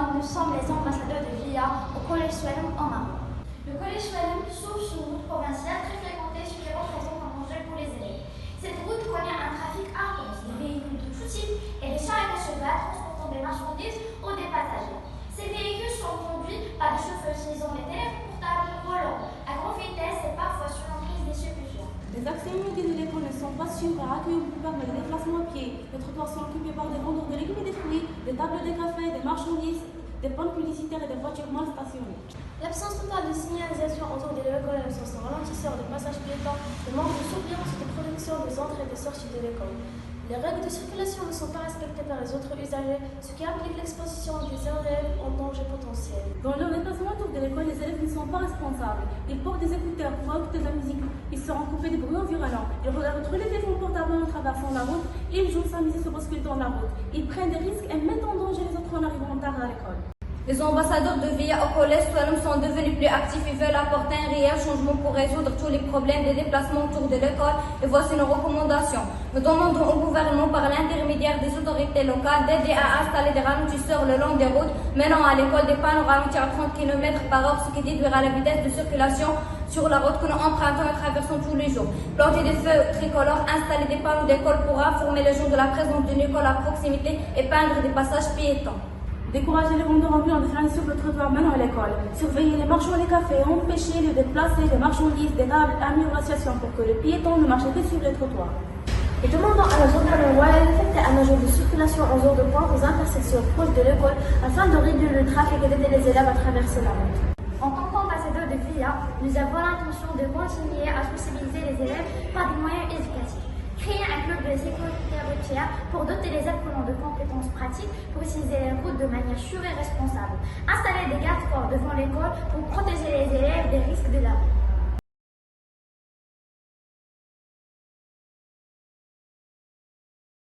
moi, nous sommes les ambassadeurs de VIA au Collège Swellum en Maroc. Le Collège Swellum s'ouvre sur une route provinciale très fréquentée, ce qui représente un danger pour les élèves. Cette route connaît un trafic intense, des véhicules de tout type et des charrettes à cheval transportant des marchandises ou des passagers. Ces véhicules sont conduits par des chauffeurs utilisant des téléphones portables volants à grande vitesse et parfois sur l'emprise des stupéfiants. Les accès immédiats de l'école ne sont pas sûrs à accueillir ou permettre le déplacement à pied. Les trottoirs sont occupés par des vendeurs de légumes et des fruits, des tables de café, des marchandises, des pannes publicitaires et des voitures mal stationnées. L'absence totale de signalisation autour de l'école, l'absence de ralentisseurs, de passage piétons, le manque de surveillance et de protection des entrées et des sorties de l'école. Les règles de circulation ne sont pas respectées par les autres usagers, ce qui implique l'exposition des élèves en danger potentiel. Dans leur déplacement autour de l'école, les élèves ne sont pas responsables. Ils portent des écouteurs pour écouter de la musique. Ils seront coupés des bruits environnants. Ils regardent tous les téléphones portables en traversant la route et ils jouent sans musique se bousculent dans la route. Ils prennent des risques et mettent en danger les autres en arrivant tard à l'école. Les ambassadeurs de VIA au Collège Swellum sont devenus plus actifs et veulent apporter un réel changement pour résoudre tous les problèmes des déplacements autour de l'école. Et voici nos recommandations. Nous demandons au gouvernement, par l'intermédiaire des autorités locales, d'aider à installer des ralentisseurs le long des routes menant à l'école, des panneaux ralentis à 30 km/h, ce qui réduira la vitesse de circulation sur la route que nous empruntons et traversons tous les jours. Planter des feux tricolores, installer des panneaux d'école pour informer les gens de la présence d'une école à proximité et peindre des passages piétons. Décourager les vendeurs ambulants de faire sur le trottoir menant à l'école. Surveiller les marchands et les cafés. Empêcher de déplacer les marchandises, des tables, amélioration pour que les piétons ne marchent que sur les trottoirs. Et demandons à la gendarmerie royale d'effectuer un agent de circulation en heures de pointe aux intersections proches de l'école afin de réduire le trafic et d'aider les élèves à traverser la route. En tant qu'ambassadeur de VIA, nous avons l'intention de continuer à sensibiliser les élèves par des moyens éducatifs. Créer un club de sécurité routière pour doter les apprenants de compétences pratiques pour utiliser les routes de manière sûre et responsable. Installer des garde-corps devant l'école pour protéger les élèves des risques de la route.